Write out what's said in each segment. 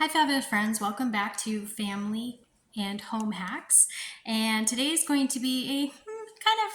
Hi, fabulous friends. Welcome back to Family and Home Hacks. And today is going to be a kind of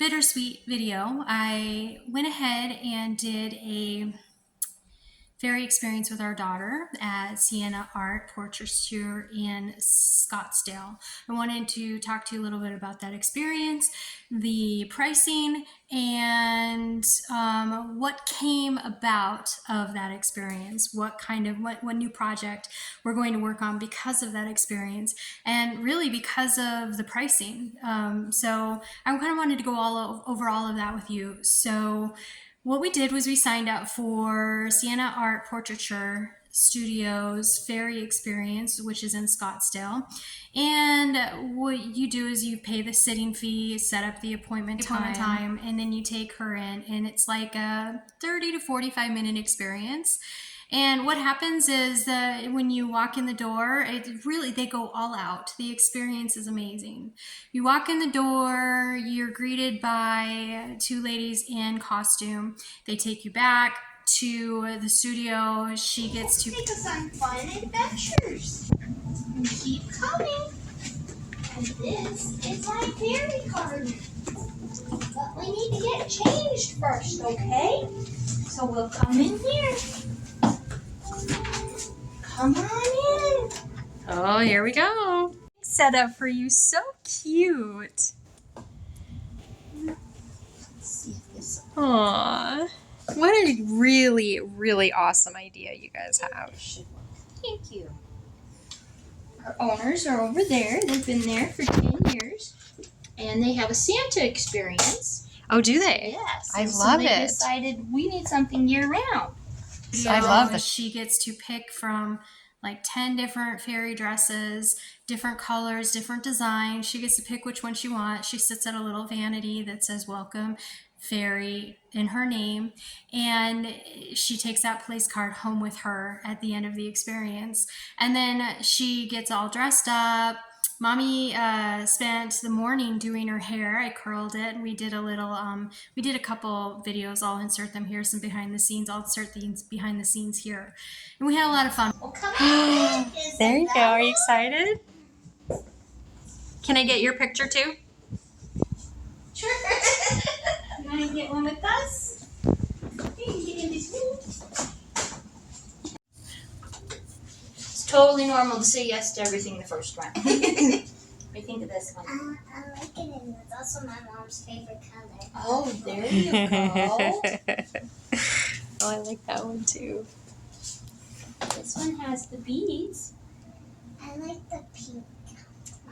bittersweet video. I went ahead and did a fairy experience with our daughter at Siena Portraiture in Scottsdale. I wanted to talk to you a little bit about that experience, the pricing, and what came about of that experience, what new project we're going to work on because of that experience, and really because of the pricing. So I kind of wanted to go over all of that with you. So what we did was we signed up for Siena Art Portraiture Studios Fairy Experience, which is in Scottsdale. And what you do is you pay the sitting fee, set up the appointment time, and then you take her in. And it's like a 30 to 45-minute experience. And what happens is that when you walk in the door, they go all out. The experience is amazing. You walk in the door, you're greeted by two ladies in costume. They take you back to the studio. She gets to take us on fun adventures. And keep coming. And this is my fairy card. But we need to get changed first, okay? So we'll come in here. Come on in. Oh, here we go. Set up for you. So cute. Let's see if this. Aww. What a really, really awesome idea you guys have. Thank you. Our owners are over there. They've been there for 10 years. And they have a Santa experience. Oh, do they? Yes. I so love they it. decided we need something year-round. I love that. She gets to pick from like 10 different fairy dresses, different colors, different designs. She gets to pick which one she wants. She sits at a little vanity that says welcome fairy in her name, and she takes that place card home with her at the end of the experience. And then she gets all dressed up. Mommy spent the morning doing her hair. I curled it, and we did a couple videos. I'll insert them here, some behind the scenes. I'll insert these behind the scenes here. And we had a lot of fun. Well, come on. There you go. Are you excited? Can I get your picture too? Sure. You want to get one with us? You can get in between. It's totally normal to say yes to everything the first one. What do you think of this one? I like it, and it's also my mom's favorite color. Oh, there you go. Oh, I like that one too. This one has the beads. I like the pink.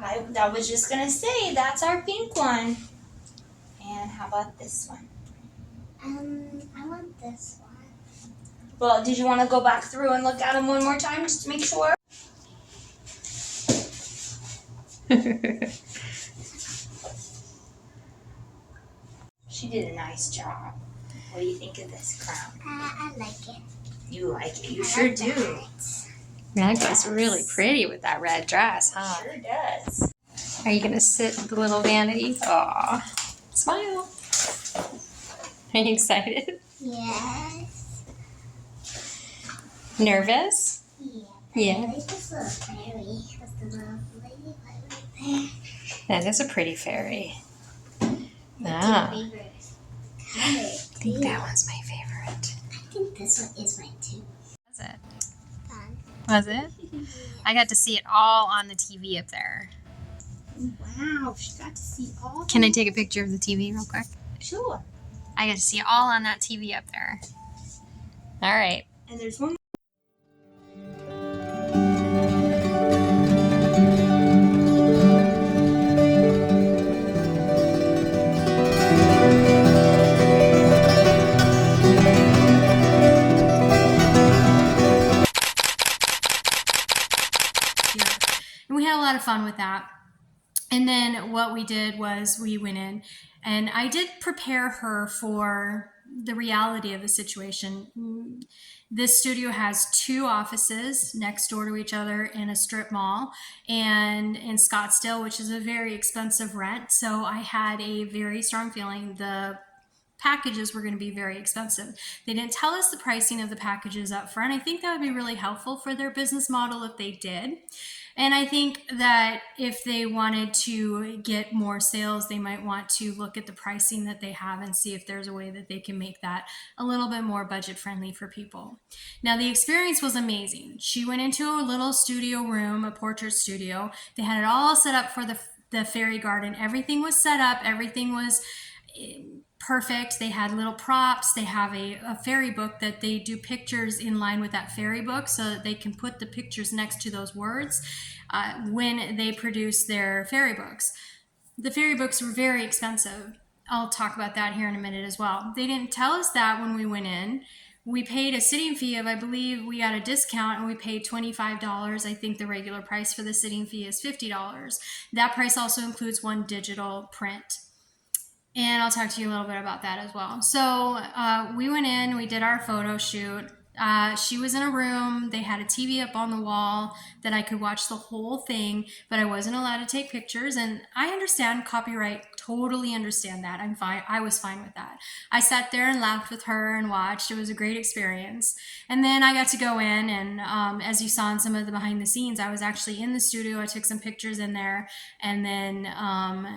I was just going to say, that's our pink one. And how about this one? I want this one. Well, did you want to go back through and look at them one more time just to make sure? She did a nice job. What do you think of this crown? I like it. You like it. You I sure like the do. hearts. That goes really pretty with that red dress, huh? Sure does. Are you gonna sit in the little vanity? Aw, smile. Are you excited? Yes. Nervous? Yeah. Yeah. I like this little fairy with the little lady right there. That is a pretty fairy. That's Ah. your favorite color. I think that one's my favorite. I think this one is mine too. Was it? Fun. Was it? I got to see it all on the TV up there. Wow, she got to see all. Can I take a picture of the TV real quick? Sure. I got to see it all on that TV up there. All right. And there's one. And we had a lot of fun with that. And then what we did was we went in, and I did prepare her for the reality of the situation. This studio has two offices next door to each other in a strip mall and in Scottsdale, which is a very expensive rent. So I had a very strong feeling the packages were going to be very expensive. They didn't tell us the pricing of the packages up front. I think that would be really helpful for their business model if they did. And I think that if they wanted to get more sales, they might want to look at the pricing that they have and see if there's a way that they can make that a little bit more budget friendly for people. Now, the experience was amazing. She went into a little studio room, a portrait studio. They had it all set up for the fairy garden. Everything was set up. Everything was perfect. They had little props. They have a fairy book that they do pictures in line with that fairy book so that they can put the pictures next to those words when they produce their fairy books. The fairy books were very expensive. I'll talk about that here in a minute as well. They didn't tell us that when we went in. We paid a sitting fee of, I believe we got a discount and we paid $25. I think the regular price for the sitting fee is $50. That price also includes one digital print. And I'll talk to you a little bit about that as well. So we went in, we did our photo shoot. She was in a room. They had a TV up on the wall that I could watch the whole thing, but I wasn't allowed to take pictures. And I understand copyright, totally understand that. I'm fine. I was fine with that. I sat there and laughed with her and watched. It was a great experience. And then I got to go in, and as you saw in some of the behind the scenes, I was actually in the studio. I took some pictures in there, and then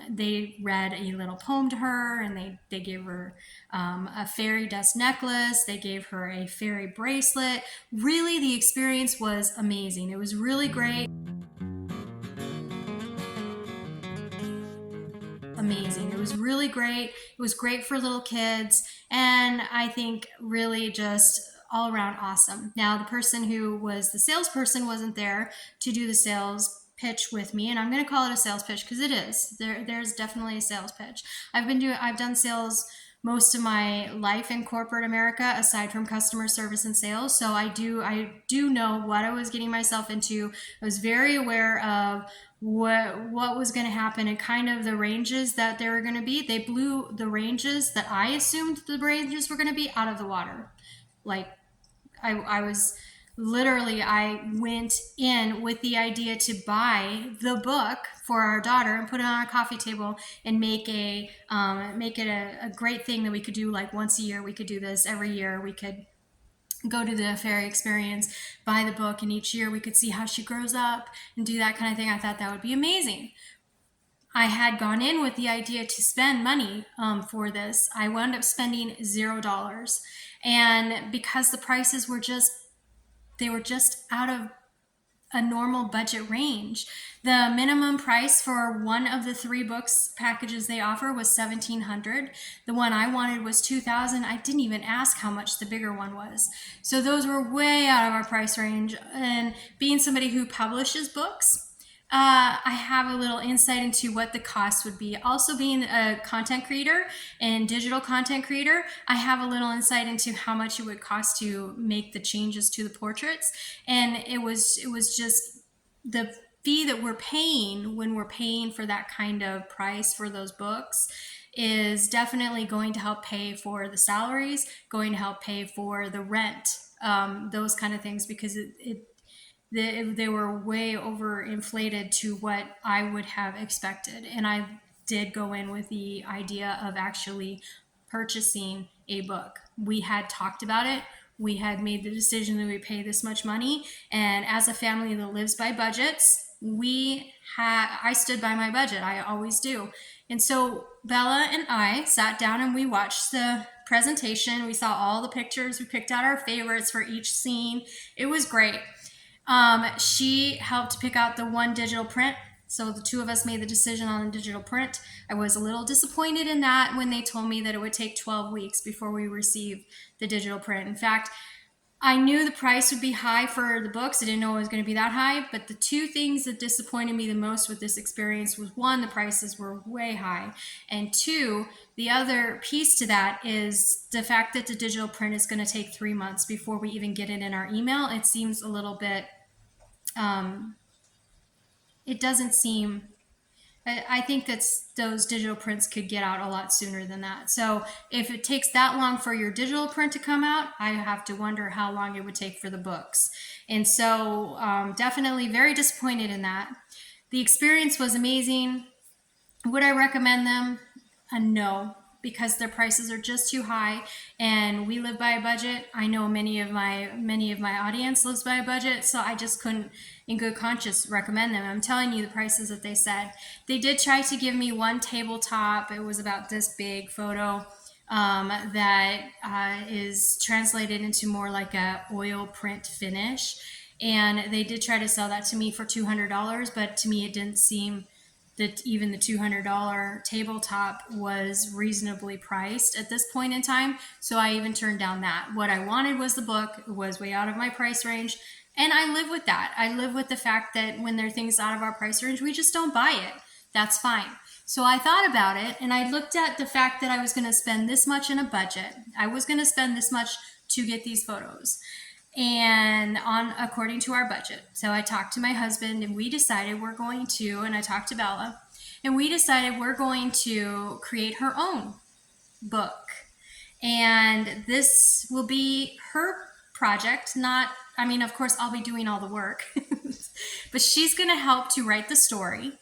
they read a little poem to her, and they gave her a fairy dust necklace. They gave her a fairy bracelet. Really, the experience was amazing. It was really great. Amazing. It was really great. It was great for little kids, and I think really just all around awesome. Now, the person who was the salesperson wasn't there to do the sales pitch with me, and I'm going to call it a sales pitch because it is. There's definitely a sales pitch. I've done sales most of my life in corporate America, aside from customer service and sales. So I do know what I was getting myself into. I was very aware of what was going to happen and kind of the ranges that they were going to be. They blew the ranges that I assumed the ranges were going to be out of the water. Like I was literally, I went in with the idea to buy the book for our daughter and put it on our coffee table and make it a great thing that we could do like once a year. We could do this every year. We could go to the fairy experience, buy the book, and each year we could see how she grows up and do that kind of thing. I thought that would be amazing. I had gone in with the idea to spend money for this. I wound up spending $0. And because the prices were just out of a normal budget range. The minimum price for one of the 3 books packages they offer was $1,700. The one I wanted was $2,000. I didn't even ask how much the bigger one was. So those were way out of our price range. And being somebody who publishes books, I have a little insight into what the cost would be. Also, being a content creator and digital content creator, I have a little insight into how much it would cost to make the changes to the portraits. And it was just the fee that we're paying when we're paying for that kind of price for those books is definitely going to help pay for the salaries, going to help pay for the rent, those kind of things, because they were way overinflated to what I would have expected. And I did go in with the idea of actually purchasing a book. We had talked about it. We had made the decision that we pay this much money. And as a family that lives by budgets, I stood by my budget. I always do. And so Bella and I sat down and we watched the presentation. We saw all the pictures. We picked out our favorites for each scene. It was great. She helped pick out the one digital print. So the 2 of us made the decision on the digital print. I was a little disappointed in that when they told me that it would take 12 weeks before we received the digital print. In fact, I knew the price would be high for the books. I didn't know it was going to be that high. But the 2 things that disappointed me the most with this experience was, 1, the prices were way high. And 2, the other piece to that is the fact that the digital print is going to take 3 months before we even get it in our email. It seems a little bit it doesn't seem, I think that those digital prints could get out a lot sooner than that. So if it takes that long for your digital print to come out, I have to wonder how long it would take for the books. And so definitely very disappointed in that. The experience was amazing. Would I recommend them? No. because their prices are just too high, and we live by a budget. I know many of my audience lives by a budget, so I just couldn't in good conscience recommend them. I'm telling you the prices that they said. They did try to give me one tabletop. It was about this big photo, that is translated into more like a oil print finish, and they did try to sell that to me for $200, but to me it didn't seem that even the $200 tabletop was reasonably priced at this point in time. So I even turned down that. What I wanted was the book. It was way out of my price range. And I live with that. I live with the fact that when there are things out of our price range, we just don't buy it. That's fine. So I thought about it, and I looked at the fact that I was going to spend this much in a budget. I was going to spend this much to get these photos, and on according to our budget. So I talked to my husband, and we decided we're going to, and I talked to Bella, and we decided we're going to create her own book. And this will be her project, not, I mean, of course, I'll be doing all the work, but she's going to help to write the story,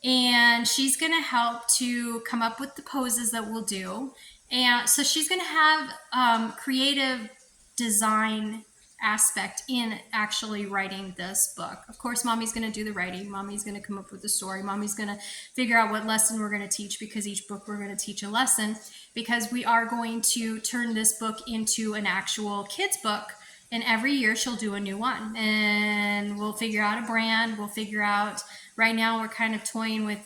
and she's going to help to come up with the poses that we'll do. And so she's going to have creative design aspect in actually writing this book. Of course, mommy's going to do the writing. Mommy's going to come up with the story. Mommy's going to figure out what lesson we're going to teach, because each book we're going to teach a lesson, because we are going to turn this book into an actual kids book. And every year she'll do a new one, and we'll figure out a brand. We'll figure out, right now we're kind of toying with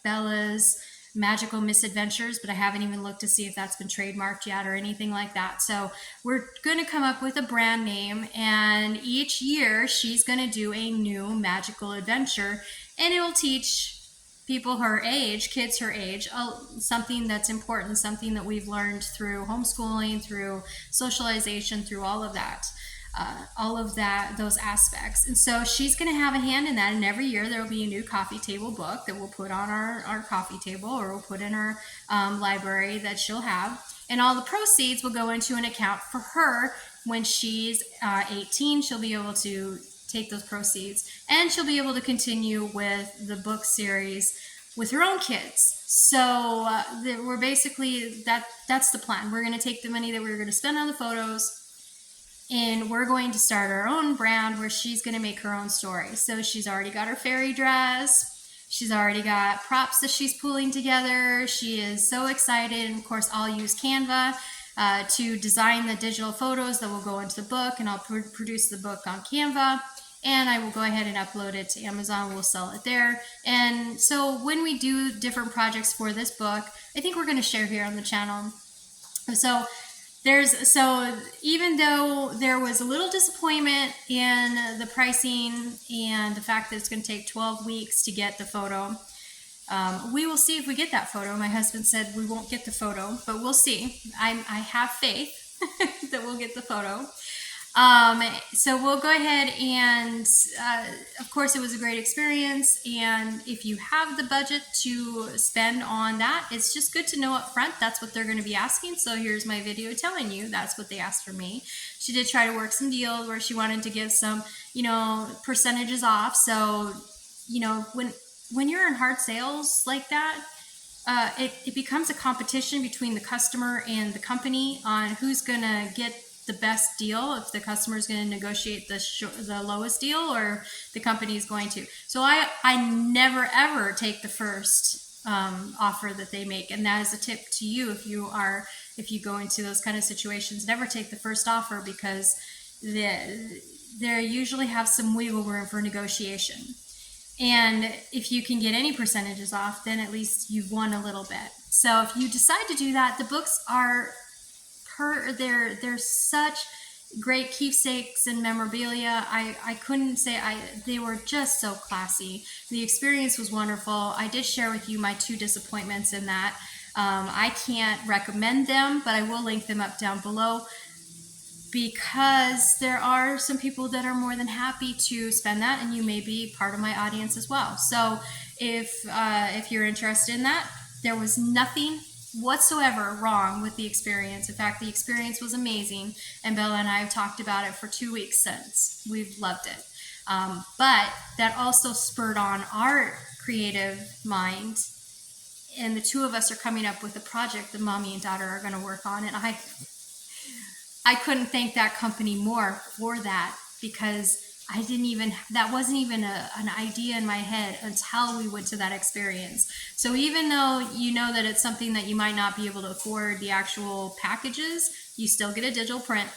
Bella's Magical Misadventures, but I haven't even looked to see if that's been trademarked yet or anything like that. So we're going to come up with a brand name, and each year she's going to do a new magical adventure, and it will teach people her age, kids her age, something that's important, something that we've learned through homeschooling, through socialization, through all of that, those aspects. And so she's going to have a hand in that. And every year there will be a new coffee table book that we'll put on our coffee table, or we'll put in our library that she'll have. And all the proceeds will go into an account for her. When she's 18, she'll be able to take those proceeds, and she'll be able to continue with the book series with her own kids. So we're basically, that's the plan. We're going to take the money that we're going to spend on the photos, and we're going to start our own brand where she's going to make her own story. So she's already got her fairy dress. She's already got props that she's pulling together. She is so excited. And of course, I'll use Canva to design the digital photos that will go into the book, and I'll produce the book on Canva, and I will go ahead and upload it to Amazon. We'll sell it there. And so when we do different projects for this book, I think we're going to share here on the channel. So even though there was a little disappointment in the pricing and the fact that it's going to take 12 weeks to get the photo, we will see if we get that photo. My husband said we won't get the photo, but we'll see. I have faith that we'll get the photo. So we'll go ahead and, of course, it was a great experience. And if you have the budget to spend on that, it's just good to know up front that's what they're going to be asking. So here's my video telling you that's what they asked for me. She did try to work some deals where she wanted to give some, percentages off. So, when you're in hard sales like that, it becomes a competition between the customer and the company on who's going to get the best deal, if the customer is going to negotiate the lowest deal, or the company is going to. So I never ever take the first offer that they make, and that is a tip to you if you go into those kind of situations. Never take the first offer, because they usually have some wiggle room for negotiation. And if you can get any percentages off, then at least you've won a little bit. So if you decide to do that, the books are they're such great keepsakes and memorabilia. I couldn't say they were just so classy. The experience was wonderful. I did share with you my 2 disappointments in that. I can't recommend them, but I will link them up down below, because there are some people that are more than happy to spend that, and you may be part of my audience as well. So if you're interested in that, there was nothing whatsoever wrong with the experience. In fact, the experience was amazing, and Bella and I have talked about it for 2 weeks since. We've loved it. But that also spurred on our creative mind and the two of us are coming up with a project that mommy and daughter are going to work on. And I couldn't thank that company more for that, because that wasn't even an idea in my head until we went to that experience. So even though you know that it's something that you might not be able to afford the actual packages, you still get a digital print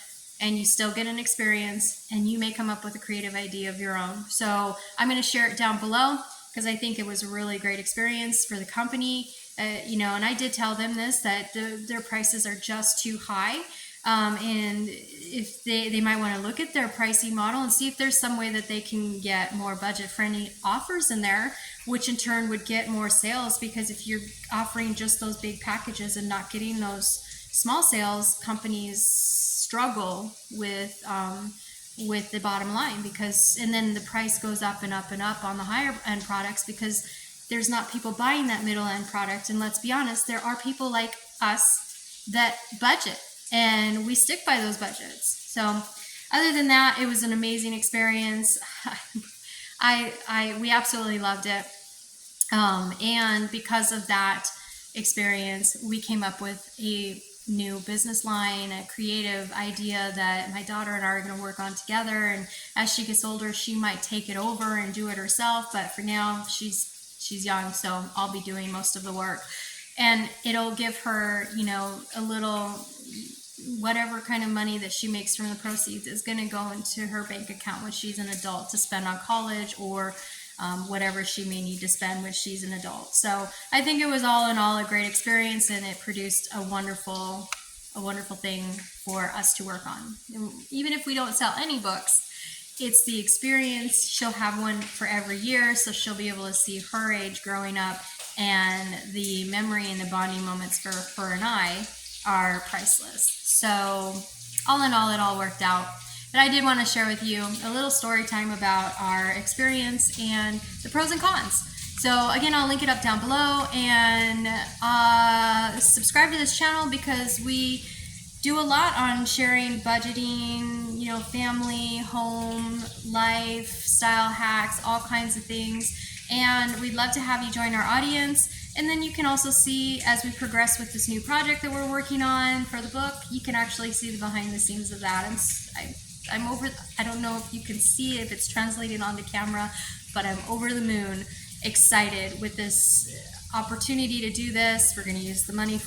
and you still get an experience, and you may come up with a creative idea of your own. So I'm going to share it down below, because I think it was a really great experience for the company. And I did tell them this, that their prices are just too high. And if they might want to look at their pricing model and see if there's some way that they can get more budget-friendly offers in there, which in turn would get more sales. Because if you're offering just those big packages and not getting those small sales, companies struggle with the bottom line, and then the price goes up and up and up on the higher end products, because there's not people buying that middle end product. And let's be honest, there are people like us that budget, and we stick by those budgets. So other than that, it was an amazing experience. We absolutely loved it. And because of that experience, we came up with a new business line, a creative idea that my daughter and I are going to work on together. And as she gets older, she might take it over and do it herself. But for now, she's young, so I'll be doing most of the work. And it'll give her, a little, whatever kind of money that she makes from the proceeds is going to go into her bank account when she's an adult to spend on college, or whatever she may need to spend when she's an adult. So I think it was all in all a great experience, and it produced a wonderful thing for us to work on. And even if we don't sell any books, it's the experience. She'll have one for every year, so she'll be able to see her age growing up, and the memory and the bonding moments for her and I are priceless. So all in all, it all worked out. But I did want to share with you a little story time about our experience and the pros and cons. So again, I'll link it up down below, and subscribe to this channel, because we do a lot on sharing budgeting, family, home, lifestyle hacks, all kinds of things. And we'd love to have you join our audience. And then you can also see, as we progress with this new project that we're working on for the book, you can actually see the behind the scenes of that. I don't know if you can see it, if it's translated onto camera, but I'm over the moon excited with this opportunity to do this. We're going to use the money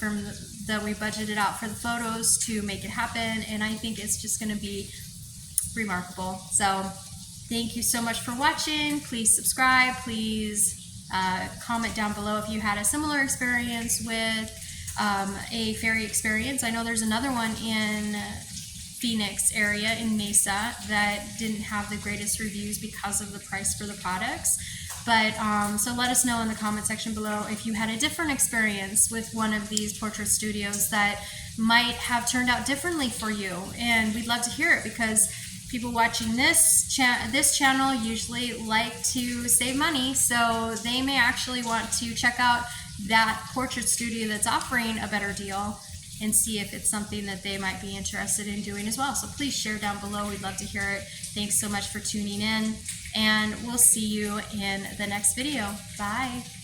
that we budgeted out for the photos to make it happen, and I think it's just going to be remarkable. So thank you so much for watching. Please subscribe. Please comment down below if you had a similar experience with a fairy experience. I know there's another one in Phoenix area in Mesa that didn't have the greatest reviews because of the price for the products. But so let us know in the comment section below if you had a different experience with one of these portrait studios that might have turned out differently for you. And we'd love to hear it, because people watching this channel usually like to save money, so they may actually want to check out that portrait studio that's offering a better deal and see if it's something that they might be interested in doing as well. So please share down below. We'd love to hear it. Thanks so much for tuning in, and we'll see you in the next video. Bye.